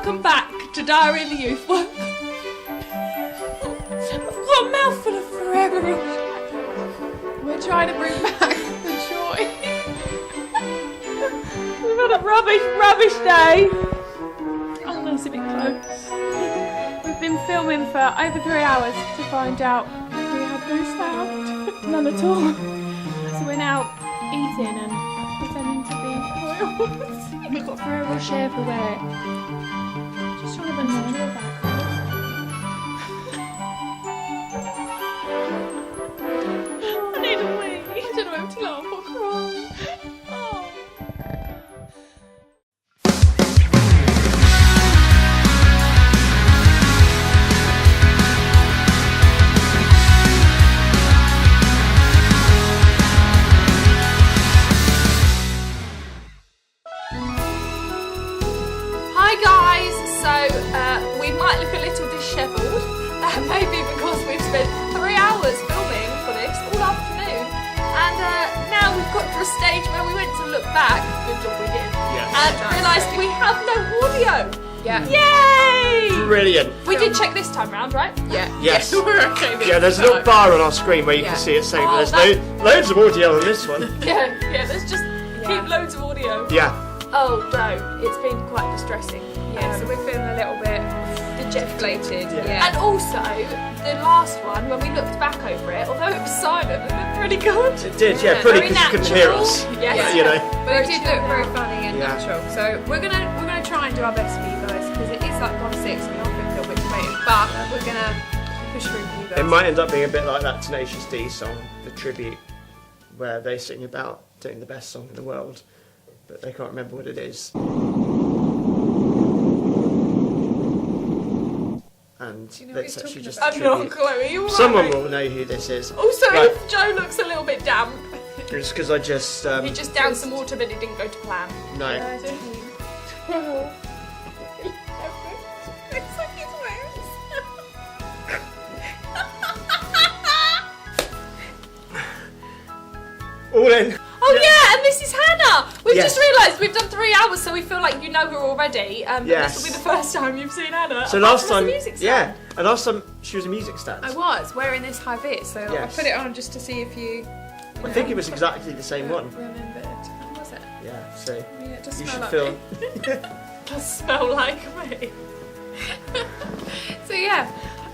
Welcome back to Diary of the Youth. I've got a mouthful of Ferrero. We're trying to bring back the joy. We've had a rubbish day. Oh, that's a bit close. We've been filming for over 3 hours to find out we had no sound. None at all. So we're now eating and pretending to be royals. We've got Ferrero Rocher everywhere. Just trying to bring some joy back. I need a wee. I don't know if to laugh or cry. Oh. Hi guys, so we might look a little dishevelled, maybe because we've spent 3 hours filming for this all afternoon, and now we've got to a stage where we went to look back, good job we did, and realised we have no audio. Yeah. Yay! Brilliant. We did check this time round, right? Yeah. Yes. We're okay this Yeah, there's a little bar on our screen where you Yeah. can see it saying Oh, there's that- loads of audio on this one. Yeah, let's just keep loads of audio. Yeah. Oh no, it's been quite distressing. Yeah, so we're feeling a little bit dejected. Yeah. And also, the last one, when we looked back over it, although it was silent, it looked pretty good. It did, yeah, Yeah, pretty very because you couldn't hear natural. us. Yes. You know. But it did look very funny and Yeah. natural. So we're gonna try and do our best for you guys because it is like gone 6 and we all feel a bit demoted, but we're gonna push through for you guys. It might end up being a bit like that Tenacious D song, the tribute, where they sing about doing the best song in the world, but they can't remember what it is. And Do you know what it's he's actually talking just about? a I'm not, tribute. Chloe, you alright? Someone will know who this is. Also, Right. if Joe looks a little bit damp, It's because I just he just downed some water but it didn't go to plan. no. Yeah, 12. It's like his All in. Oh yeah, and this is Hannah! We've Yes. just realised we've done 3 hours, so we feel like you know her already. But Yes. this will be the first time you've seen Hannah. So apart last from as a time, music yeah, stand. and last time she was a music stand. I was wearing this high vis, so I Yes. put it on just to see if you I think it was exactly the same one. remembered. How was it? Yeah, so Yeah, it does you smell should like feel. me. Does smell like me. So yeah,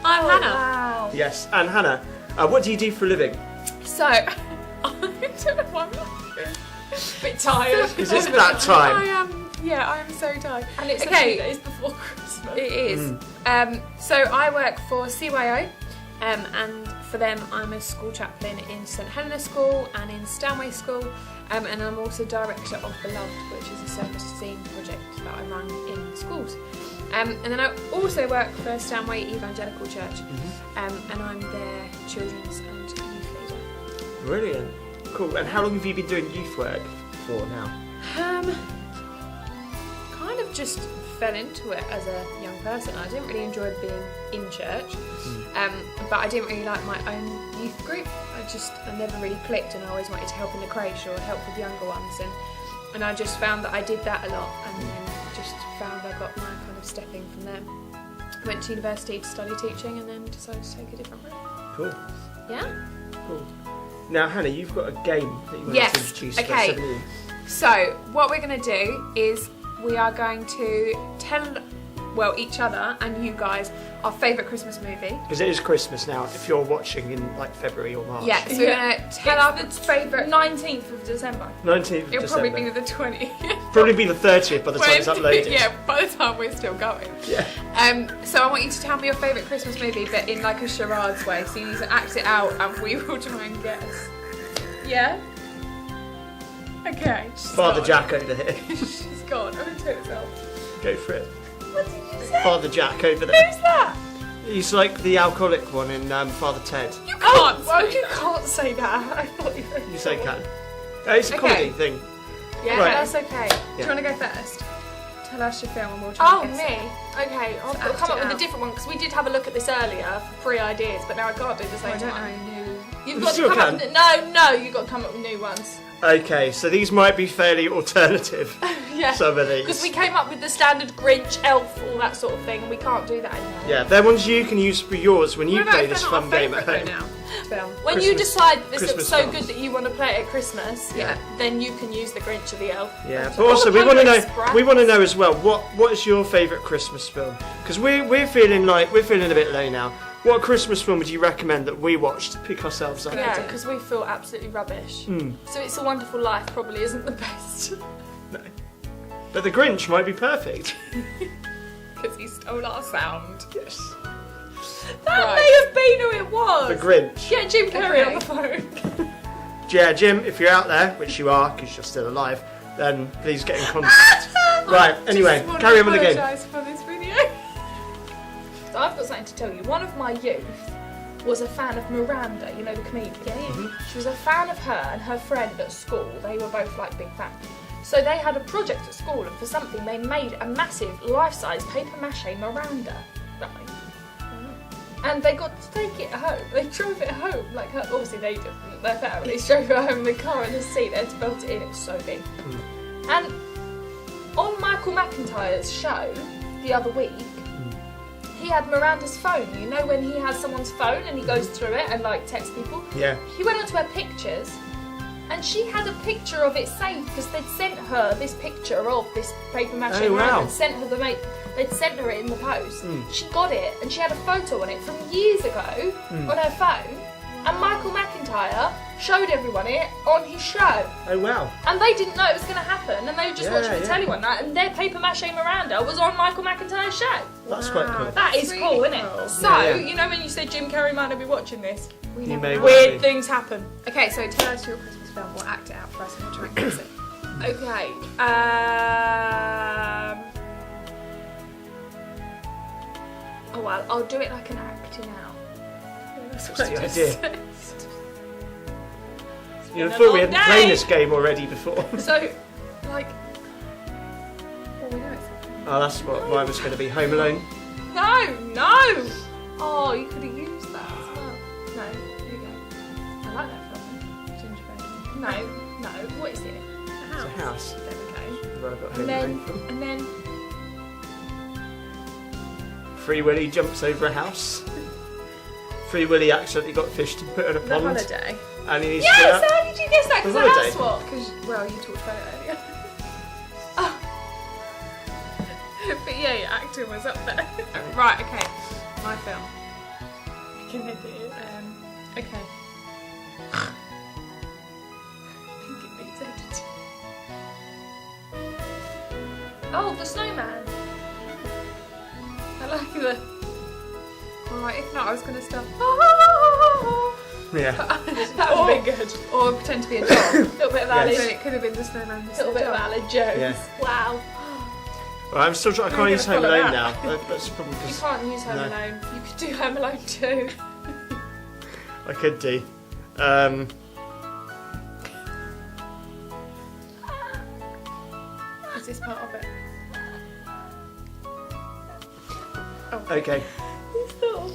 I'm Oh, Hannah. Wow. Yes, and Hannah, what do you do for a living? So I don't know why I'm not. A bit tired. Because it's that time. I am. Yeah, I am so tired. And it's Okay. a few days before Christmas. It is. So I work for CYO, and for them I'm a school chaplain in St Helena School and in Stanway School, and I'm also director of Beloved, which is a self-esteem project that I run in schools. And then I also work for Stanway Evangelical Church, and I'm their children's and youth leader. Brilliant. Cool. And how long have you been doing youth work for now? Kind of just fell into it as a young person. I didn't really enjoy being in church, but I didn't really like my own youth group. I never really clicked, and I always wanted to help in the creche or help with younger ones, and I just found that I did that a lot, and then just found I got my kind of stepping from there. Went to university to study teaching, and then decided to take a different route. Cool. Yeah. Cool. Now, Hannah, you've got a game that you want Yes, to introduce okay. to us, haven't you? So what we're going to do is we are going to tell, well, each other and you guys our favourite Christmas movie. Because it is Christmas now, if you're watching in like February or March. Yeah, so we're going to tell our favourite. 19th of December. 19th of It'll December. probably be the 20th. Probably be the 30th by the time it's uploaded. Yeah, by the time we're still going. Yeah. So I want you to tell me your favourite Christmas movie, but in like a charades way. So you need to act it out, and we will try and guess. Yeah. Okay. Father Jack over here. She's gone. I'm gonna take this off. Go for it. What did you say? Father Jack over there. Who's that? He's like the alcoholic one in Father Ted. You can't. Oh, well, say you that. can't say that. I thought you were. You say can. It's a Okay. comedy thing. Yeah, Right. that's okay. Do Yeah. you want to go first? Tell us your film and we'll try Oh, and guess me? it. Okay, I've got to act come it up with out. a different one because we did have a look at this earlier for 3 ideas, but now I can't do the Oh, same I don't one. know. You've got to still come up can. with you've got to come up with new ones. Okay, so these might be fairly alternative. Yeah. Some of these. Because we came up with the standard Grinch, Elf, all that sort of thing, and we can't do that anymore. Yeah, they're ones you can use for yours when you What about play if this they're not fun our game at favourite home. though now? Film. When you Christmas- decide this Christmas looks so films. good that you want to play it at Christmas, Yeah. then you can use the Grinch or the Elf. Yeah, Or but also the we want to Polar know. Express. We want to know as well. What is your favourite Christmas film? Because we're feeling a bit low now. What Christmas film would you recommend that we watch to pick ourselves up? Yeah, because we feel absolutely rubbish. So It's a Wonderful Life probably isn't the best. No. But the Grinch might be perfect. Because he stole our sound. Yes. That Right. may have been who it was. The Grinch. Get Jim Carrey Okay. on the phone. Yeah, Jim, if you're out there, which you are, because you're still alive, then please get in contact. Right. Anyway, Just wanna carry on with the game. apologise for this video. So I've got something to tell you. One of my youth was a fan of Miranda, you know, the comedian. She was a fan of her and her friend at school. They were both like big fans. So they had a project at school, and for something they made a massive life-size paper mache Miranda. Right. And they got to take it home. They drove it home. Like her, obviously they didn't. Their family drove it home in the car in the seat. They had to belt it in. It was so big. And on Michael McIntyre's show the other week, he had Miranda's phone. You know when he has someone's phone and he goes through it and like texts people? Yeah. He went onto her pictures and she had a picture of it saved because they'd sent her this picture of this paper mache Oh, wow. and sent her they'd sent her it in the post. She got it and she had a photo on it from years ago on her phone, and Michael McIntyre showed everyone it on his show. Oh wow. And they didn't know it was going to happen, and they were just Yeah, watching the yeah. telly one night, and their paper mache Miranda was on Michael McIntyre's show. That's quite cool. That is Really cool, isn't cool. it? So, Yeah, yeah. you know when you said Jim Carrey might not be watching this? We You never may know. well. Weird things happen. Okay, so tell us your Christmas film. We'll act it out for us and we'll try and guess it. Okay. Oh well, I'll do it like an acting out. What's the idea? You been a thought we long hadn't played day. this game already before. So, like, Well, we know it's Oh, that's what mine was going to be. Home Alone. no! Oh, you could have used that as well. No, here you go. I like that film. gingerbread. No, what is it? A It's a house. house. There we go. Where I got Home And then, Alone from. and then, Free Willy jumps over a house. Free Willy accidentally got fished and put in a The pond. holiday. And he needs to get yes! up. How did you guess that? Because The the holiday. house what? Because, well, you talked about it earlier. Oh. But yeah, your acting was up there. Right, okay. My film. I can edit it. Okay. I think it needs editing. Oh, the snowman. I like the. Alright, if not, I was going to start. Yeah. That would have been good. Or pretend to be a dog. A little bit of Yes. Alice. So it could have been the snowman. A little bit of Alan Jones. Yeah. Wow. Well, I'm still trying. I can't You're use gonna Home follow Alone that. now. That's probably You because can't use Home No. Alone. You could do Home Alone too. I could do. Is this part of it? Okay,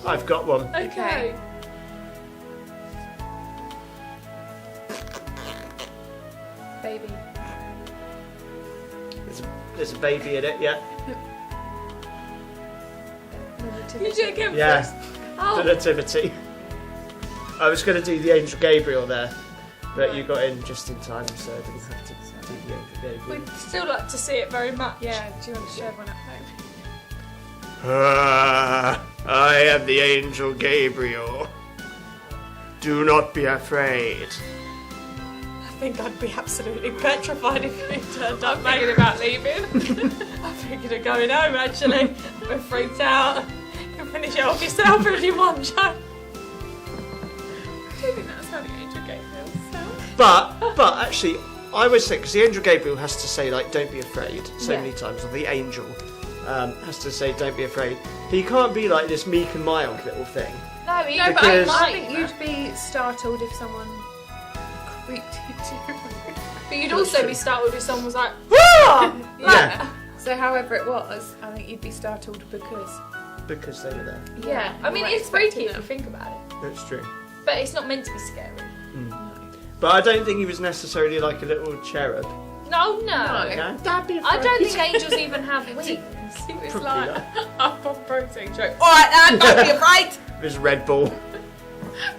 I've got one. Okay. Baby. There's a baby in it. Yeah. You do it again Yeah. first. The Oh, Nativity. I was going to do the Angel Gabriel there, but you got in just in time, so I didn't have to do the Angel Gabriel. we'd still like to see it very much. Yeah, do you want to share one at home? I am the Angel Gabriel. Do not be afraid. I think I'd be absolutely petrified if you turned up thinking about leaving. I'm thinking of going home actually. I'm freaked out. You can finish it off yourself if you want, Joe. I don't think that's how the angel Gabriel sounds. But actually, I always think because the Angel Gabriel has to say like "Don't be afraid" so Yeah. many times, or the angel has to say "Don't be afraid." He can't be like this meek and mild little thing. No, he No, but Because- I think you'd be startled if someone creeped into you. But you'd also be startled if someone was like, "Whoa!" Yeah. So however it was, I think you'd be startled because... Because they were there. Yeah. I mean, You weren't it's freaky expecting if you them. think about it. That's true. But it's not meant to be scary. But I don't think he was necessarily like a little cherub. No. Okay? That'd be I don't think angels even have wings. It was Probably like not. up on protein joke. Alright, then, don't be afraid. There's Red Bull.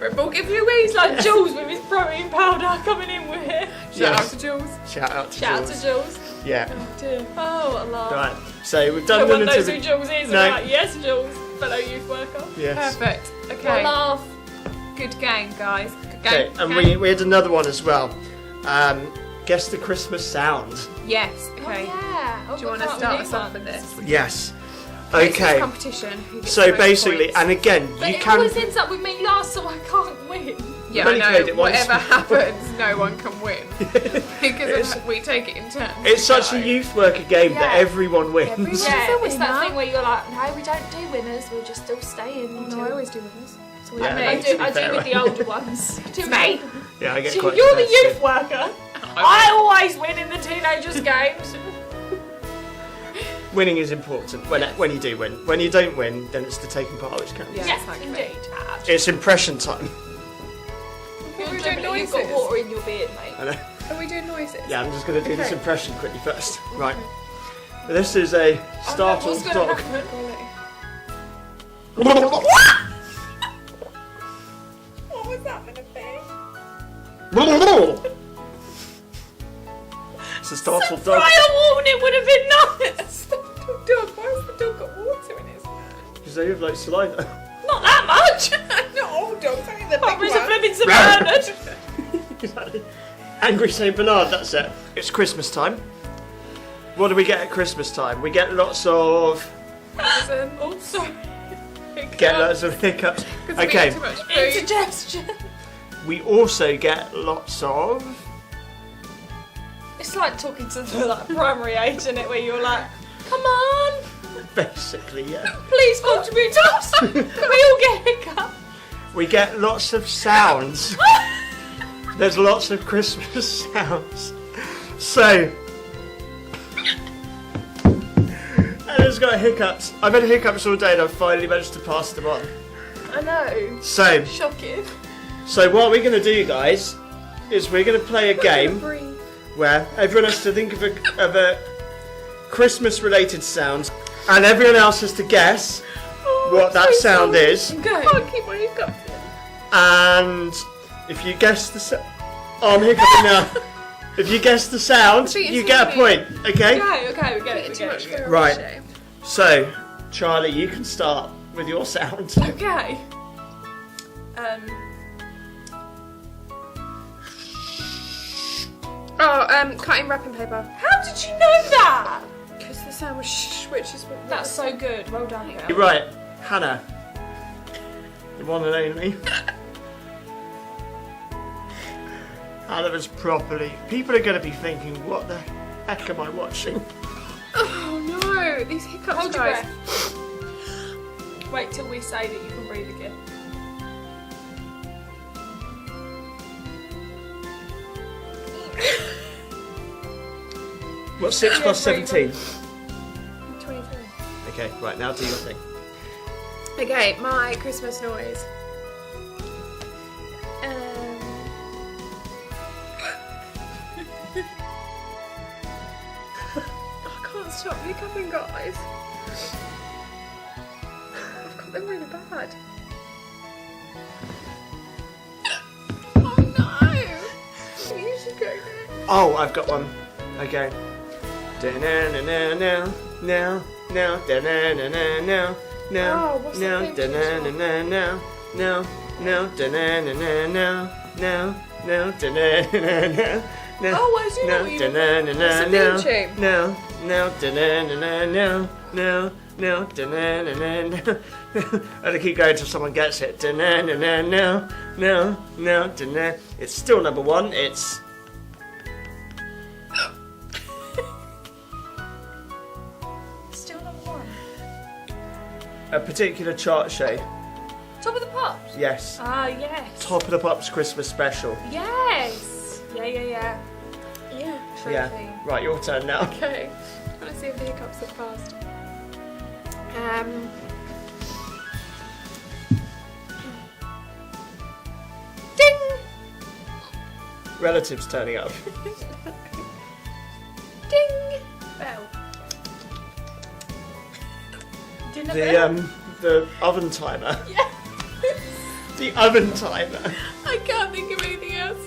Red Bull give you wings like Like Jules with his protein powder coming in with it. Shout out to Jules. Shout out to Shout out Jules. to Jules. Yeah. Oh dear. Oh, what a laugh. Right. So we've No done one the knows who nativity. Jules is. No. And like, yes, Jules, fellow youth worker. Yes. Perfect. What a Okay. laugh. Good game, guys. Good Okay, game. and Good game. we had another one as well. Guess the Christmas sound. Yes. Okay. Oh, yeah. Oh, Do you want to can't start we us do off one? with this? Yes. It's Okay. competition. Who gets So most basically, points. and again, But you it can. always ends up with me last, so I can't win. Yeah, You've I only played know. it once. Whatever happens, no one can win because we take it in turns. It's such a So- youth worker game that Yeah. everyone wins. Everyone- Yeah, a it's that winner. thing where you're like, no, we don't do winners, we'll just still stay in. No, I always do with this. So we Yeah, have I me. to do, be I fair, do with the older ones. It's me. Yeah, I get So quite you're the competitive. youth worker. I always win in the teenagers' games. Winning is important when you do win. When you don't win, then it's the taking part which counts. Yeah. Yes, exactly. indeed. It's impression time. Are we You've doing got noises? water in your beard, mate. I know. Are we doing noises? Yeah, I'm just going to do this Okay. impression quickly first. Right. This is a startled What's going dog. to happen? What was that going to be? It's a startled dog. Prior warning would have been nice. Dog, why has the dog got water in his mouth? Because they have like saliva. Not that much. Not all dogs, only the But big it's a one. flipping St. Bernard. Exactly. Angry St. Bernard, that's it. It's Christmas time. What do we get at Christmas time? We get lots of Oh, sorry. hiccups. Okay. Too much food. Indigestion. We also get lots of It's like talking to the primary age, isn't it? Where you're like, come on, basically, yeah. please contribute to us. Can we all get hiccup? We get lots of sounds. There's lots of Christmas sounds. So Anna's got hiccups. I've had hiccups all day and I've finally managed to pass them on. I know. So Shocking. what we're gonna do, guys, is we're gonna play a game Breathe. where everyone has to think of a Christmas related sound and everyone else has to guess what that sound is. Okay. I can't keep my hiccups in. And if you guess the sound, I'm hiccuping now. If you guess the sound, See, it's you get a point. Okay. Okay, we get it. We Too get much it. food. Right. So, Charlie, you can start with your sound. Okay. Cutting wrapping paper. How did you know that? Because the sound was shh, which is what. That's so good. Well done, girl. You're right, Hannah. The one and only. Hannah was properly. People are going to be thinking, what the heck am I watching? Oh no, these hiccups, Hold your guys. breath. Wait till we say that you can breathe again. What's 6 plus breathe. 17? 23. Okay, right, now do your thing. Okay, my Christmas noise. I can't stop hiccuping, guys. I've got them really bad. Oh no! You should go there. Oh, I've got one. Okay. Da-na-na-na-na, now, now, da-na-na-na-na, now, Oh, what's now, the theme tune da-na-na-na-na, now, now, da-na-na-na-na, now, now, da-na-na-na-na, now, Oh, I do know now, what you da-na-na-na-na, What's the theme tune? now, now, da-na-na-na-na, now, now, da-na-na-na-na. And I keep going till someone gets it. Da-na-na-na-na, now, now, da-na. It's still number one. It's Still number one. a particular chart show. Top of the Pops. Yes. Ah, yes. Top of the Pops Christmas special. Yes. Yeah. Yeah. Yeah. Trophy. Right, your turn now. Okay. I want to see if the hiccups have passed. relatives turning up. Ding! Bell. Dinner bell? The oven timer. Yeah. The oven timer. I can't think of anything else.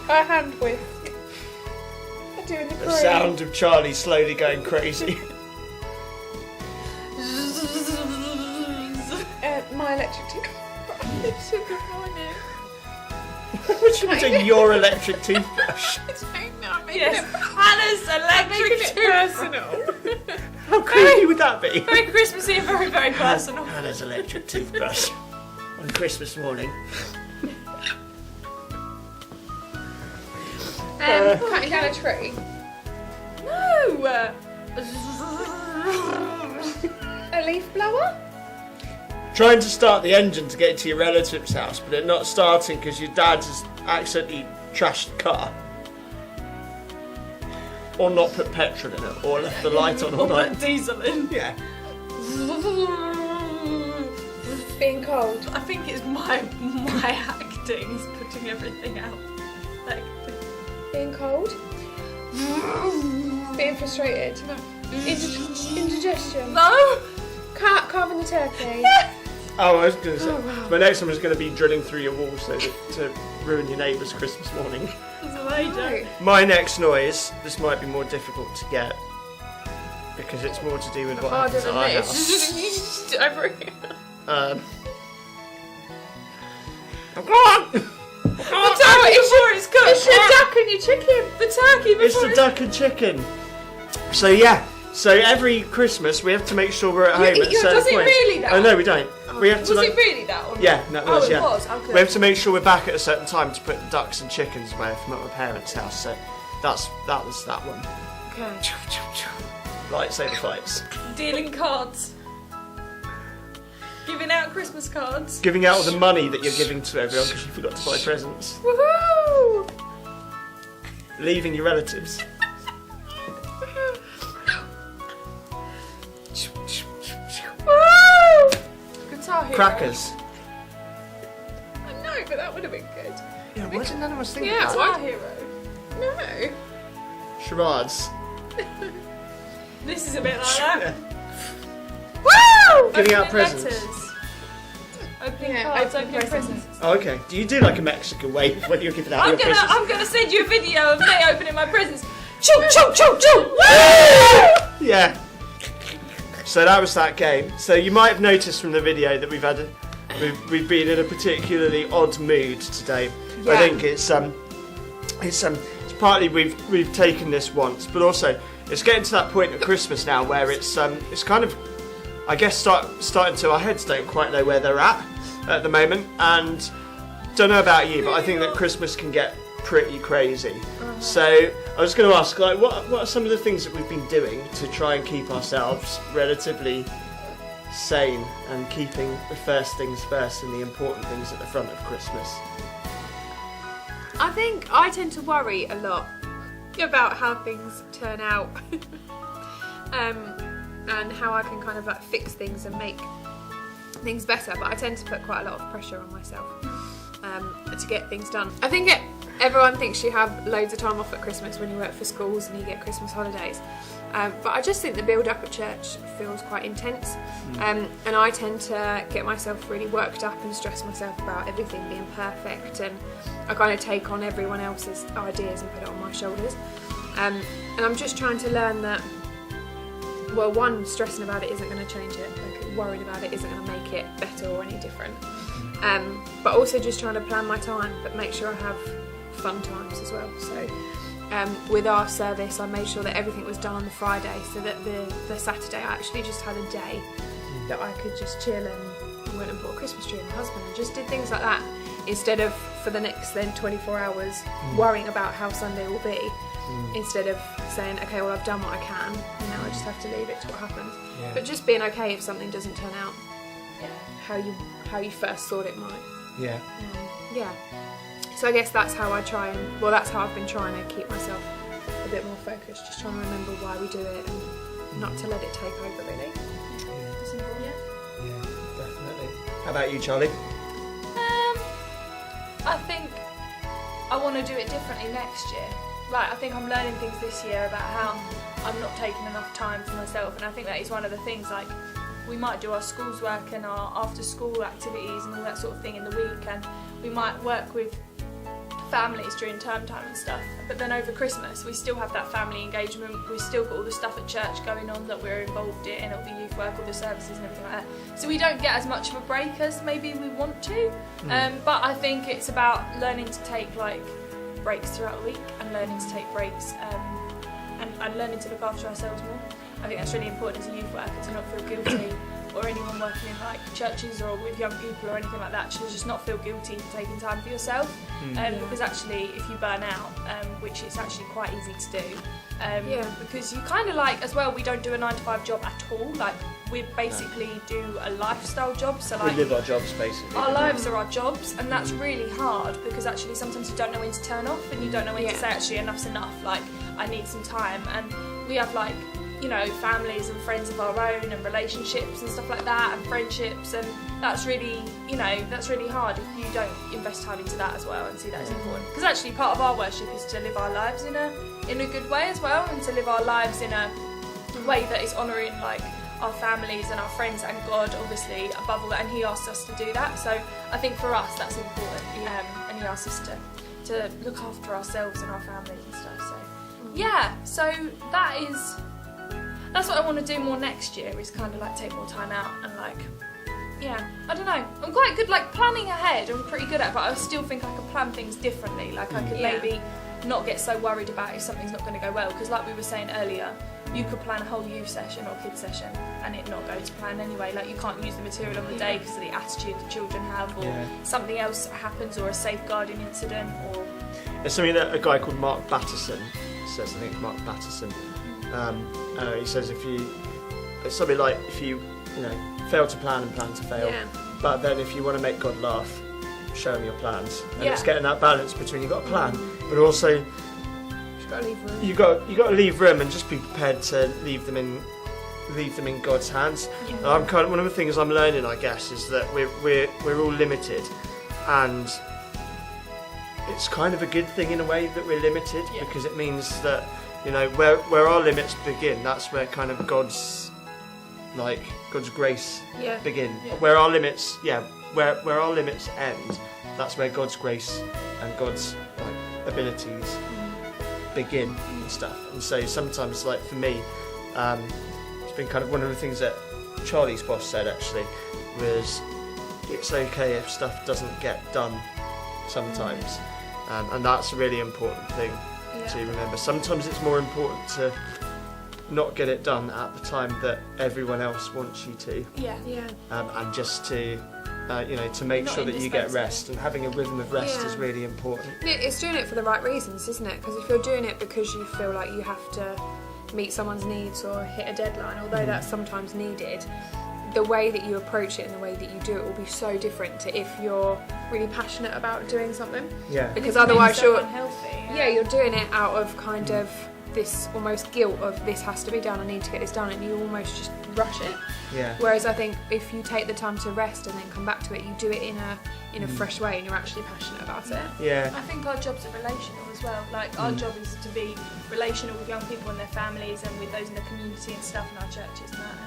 A hand whisk. Doing the The sound of Charlie slowly going crazy. My electric toothbrush. Good morning. What do you mean your electric toothbrush? Yes. Hannah's electric personal. How creepy would that be? Very Christmassy and very, very personal. Hannah's electric toothbrush on Christmas morning. Cutting down a tree. No! A leaf blower? Trying to start the engine to get to your relative's house, but it not starting because your dad has accidentally trashed the car. Or not put petrol in it, or left the light on all night. Diesel in. Yeah. Being cold. I think it's my acting is putting everything out. Like, Being cold. Being frustrated. Indigestion. no! Carving the turkey. Oh, I was going to say, Oh, wow. my next one was going to be drilling through your walls to ruin your neighbour's Christmas morning. No. My next noise, this might be more difficult to get because it's more to do with what Harder happens at than our this. house. Over here. Come on! The turkey before it's cooked! It's your duck and your chicken. The turkey before It's the duck and chicken. So yeah, so every Christmas we have to make sure we're at home at certain does it points. really that? Oh no, we don't. We have Was to it really that one? Yeah, no, it was, it yeah. was? Okay. We have to make sure we're back at a certain time to put the ducks and chickens away if I'm at my parents' house. So that was that one. Okay. Lightsaber fights. Dealing cards. Giving out Christmas cards. Giving out all the money that you're giving to everyone because you forgot to buy presents. Woohoo! Leaving your relatives. Woo! Guitar Hero. Crackers. I know, but that would have been good. Yeah, why did none of us think Yeah, of Guitar that? Hero. No. Charades. This is a bit like that. Woo! Giving out Opening presents. letters. Opening Yeah, cards, opening opening presents. presents. Oh, okay. Do you do like a Mexican wave when you're giving out your presents? I'm gonna send you a video of me opening my presents. Choo choo choo choo! Yeah. So that was that game. So you might have noticed from the video that we've been in a particularly odd mood today. Yeah. I think it's partly we've taken this once, but also it's getting to that point at Christmas now where it's kind of, I guess, starting to, our heads don't quite know where they're at the moment, and don't know about you, but I think that Christmas can get pretty crazy. So I was going to ask, like, what are some of the things that we've been doing to try and keep ourselves relatively sane and keeping the first things first and the important things at the front of Christmas? I think I tend to worry a lot about how things turn out and how I can kind of like fix things and make things better, but I tend to put quite a lot of pressure on myself to get things done. I think everyone thinks you have loads of time off at Christmas when you work for schools and you get Christmas holidays, but I just think the build up at church feels quite intense, and I tend to get myself really worked up and stress myself about everything being perfect, and I kind of take on everyone else's ideas and put it on my shoulders, and I'm just trying to learn that, well, one, stressing about it isn't going to change it, like worrying about it isn't going to make it better or any different, but also just trying to plan my time but make sure I have fun times as well. So with our service I made sure that everything was done on the Friday, so that the Saturday I actually just had a day that I could just chill and went and bought a Christmas tree with my husband and just did things like that, instead of for the next then 24 hours worrying about how Sunday will be, instead of saying, okay, well, I've done what I can, and now I just have to leave it to what happens. Yeah. But just being okay if something doesn't turn out how you first thought it might. Yeah. Yeah. So I guess that's how I try and, well, that's how I've been trying to keep myself a bit more focused, just trying to remember why we do it and not to let it take over, really. It's important. Yeah, definitely. How about you, Charlie? I think I want to do it differently next year. Like, I think I'm learning things this year about how I'm not taking enough time for myself, and I think that is one of the things. Like, we might do our school's work and our after-school activities and all that sort of thing in the week, and we might work with families during term time and stuff, but then over Christmas we still have that family engagement, we've still got all the stuff at church going on that we're involved in, all the youth work, all the services and everything like that, so we don't get as much of a break as maybe we want to. But I think it's about learning to take like breaks throughout the week and learning to take breaks and learning to look after ourselves more. I think that's really important as a youth worker, to not feel guilty, or anyone working in like churches or with young people or anything like that, to just not feel guilty for taking time for yourself. Because actually if you burn out, which it's actually quite easy to do, because you kind of like, as well, we don't do a 9-to-5 job at all. Like, we basically do a lifestyle job, so like We live our jobs, basically. our lives are our jobs, and that's really hard, because actually sometimes you don't know when to turn off, and you don't know when to say actually enough's enough, like I need some time. And we have like, you know, families and friends of our own and relationships and stuff like that, and friendships, and that's really, you know, that's really hard if you don't invest time into that as well and see that as important. Because actually part of our worship is to live our lives in a good way as well, and to live our lives in a way that is honouring like our families and our friends and God, obviously, above all that, and He asks us to do that. So I think for us that's important, and He asks us to look after ourselves and our families and stuff. So yeah, so that's what I want to do more next year, is kind of like take more time out and like, yeah, I don't know, I'm quite good like planning ahead, I'm pretty good at it, but I still think I can plan things differently. Like I could maybe not get so worried about if something's not going to go well, because like we were saying earlier, you could plan a whole youth session or kids session and it not go to plan anyway. Like, you can't use the material on the day because of the attitude the children have, or something else happens, or a safeguarding incident, or... There's something that a guy called Mark Batterson says, I think Mark Batterson, he says it's something like if you fail to plan and plan to fail, but then if you want to make God laugh, show him your plans. And it's getting that balance between, you've got a plan, but also You've got to leave room. You got to leave room, and just be prepared to leave them in God's hands. And I'm kind of, one of the things I'm learning, I guess, is that we're all limited, and it's kind of a good thing in a way that we're limited, because it means that, you know, where our limits begin, that's where kind of God's grace begin. Where our limits where our limits end, that's where God's grace and God's abilities begin and stuff. And so sometimes, like for me, it's been kind of one of the things that Charlie's boss said actually was, it's okay if stuff doesn't get done sometimes, and that's a really important thing to remember. Sometimes it's more important to not get it done at the time that everyone else wants you to, and just to to make sure that you get rest, and having a rhythm of rest is really important. It's doing it for the right reasons, isn't it? Because if you're doing it because you feel like you have to meet someone's needs or hit a deadline, although that's sometimes needed, the way that you approach it and the way that you do it will be so different to if you're really passionate about doing something. Because otherwise you're unhealthy. You're doing it out of kind of this almost guilt of, this has to be done, I need to get this done, and you almost just rush it. Whereas I think if you take the time to rest and then come back to it, you do it in a fresh way, and you're actually passionate about it. I think our jobs are relational as well. Like, our job is to be relational with young people and their families, and with those in the community and stuff, in our churches and that.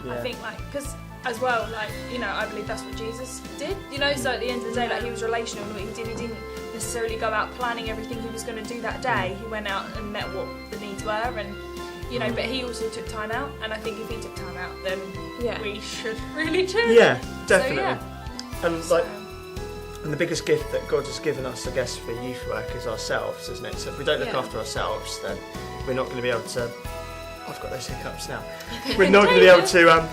And I think, like, because as well, like, you know, I believe that's what Jesus did, you know, so at the end of the day, like, he was relational in what he did. He didn't necessarily go out planning everything he was going to do that day. He went out and met what the needs were, and you know, but he also took time out, and I think if he took time out, then we should really too. Definitely. And the biggest gift that God has given us, I guess, for youth work is ourselves, isn't it? So if we don't look after ourselves, then we're not going to be able to. I've got those hiccups now. We're not going to be able to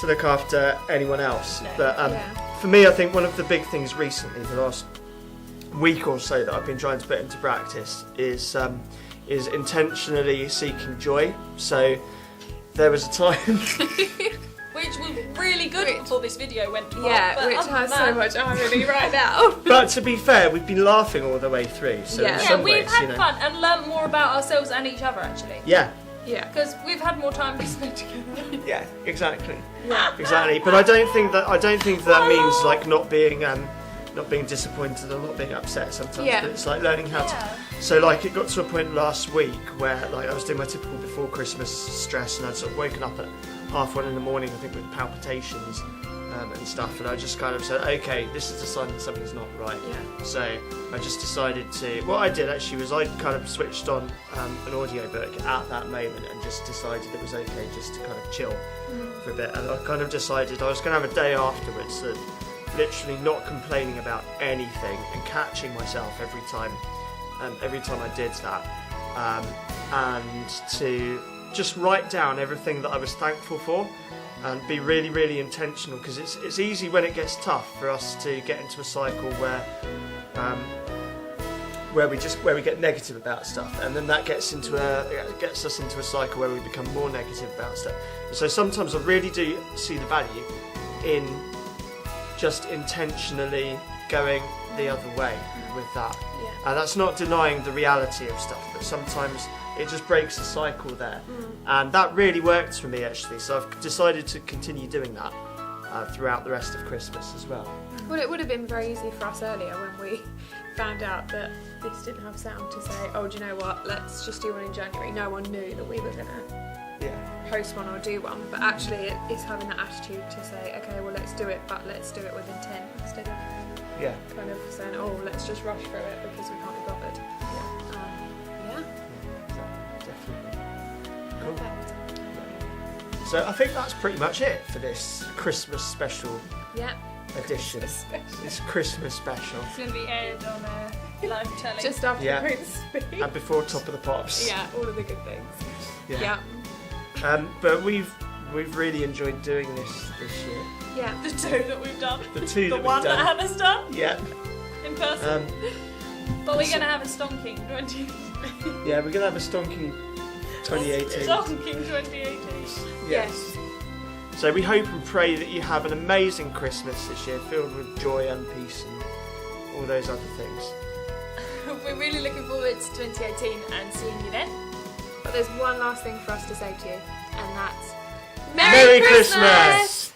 look after anyone else. No. But for me, I think one of the big things recently, the last week or so, that I've been trying to put into practice is intentionally seeking joy. So there was a time which was really good before this video went to Yeah, but which other has than so that- much irony right now. But to be fair, we've been laughing all the way through. So Yeah. in Yeah, some we've ways, had you know. fun and learnt more about ourselves and each other actually. Yeah. Yeah. Because we've had more time to spend together. Yeah. Exactly. Yeah. Exactly. But I don't think that means like not being disappointed or not being upset sometimes. Yeah. But it's like learning how Yeah. to. So like it got to a point last week where like I was doing my typical before Christmas stress, and I'd sort of woken up at 1:30 in the morning, I think, with palpitations and stuff, and I just kind of said, okay, this is a sign that something's not right. Yeah. So I just decided to. What I did actually was I kind of switched on an audiobook at that moment and just decided it was okay just to kind of chill for a bit. And I kind of decided I was going to have a day afterwards that literally not complaining about anything and catching myself every time I did that, and to just write down everything that I was thankful for. And be really, really intentional, because it's easy when it gets tough for us to get into a cycle where we get negative about stuff, and then that gets us into a cycle where we become more negative about stuff. So sometimes I really do see the value in just intentionally going the other way with that. Yeah. And that's not denying the reality of stuff, but sometimes it just breaks the cycle there. And that really worked for me actually, so I've decided to continue doing that throughout the rest of Christmas as well. Well, it would have been very easy for us earlier when we found out that this didn't have sound to say, oh, do you know what, let's just do one in January. No one knew that we were going to Yeah. post one or do one, but actually it's having that attitude to say, okay, well, let's do it, but let's do it with intent instead of Yeah. kind of saying, oh, let's just rush through it because we can't be bothered. Yeah. Definitely. Cool. Perfect. So I think that's pretty much it for this Christmas special Yeah. edition. This Christmas special. It's going to be aired on live telly. Just after Yeah. the Prince speech. And before Top of the Pops. Yeah, all of the good things. Yeah. Yeah. But we've really enjoyed doing this year. Yeah. the two that we've done. The two The that one we've done. that Hannah's done Yeah. in person. But we're going to have a stonking 2018. Yeah, we're gonna have a stonking 2018. Stonking 2018. Yes. So we hope and pray that you have an amazing Christmas this year, filled with joy and peace and all those other things. We're really looking forward to 2018 and seeing you then. But there's one last thing for us to say to you, and that's Merry Christmas!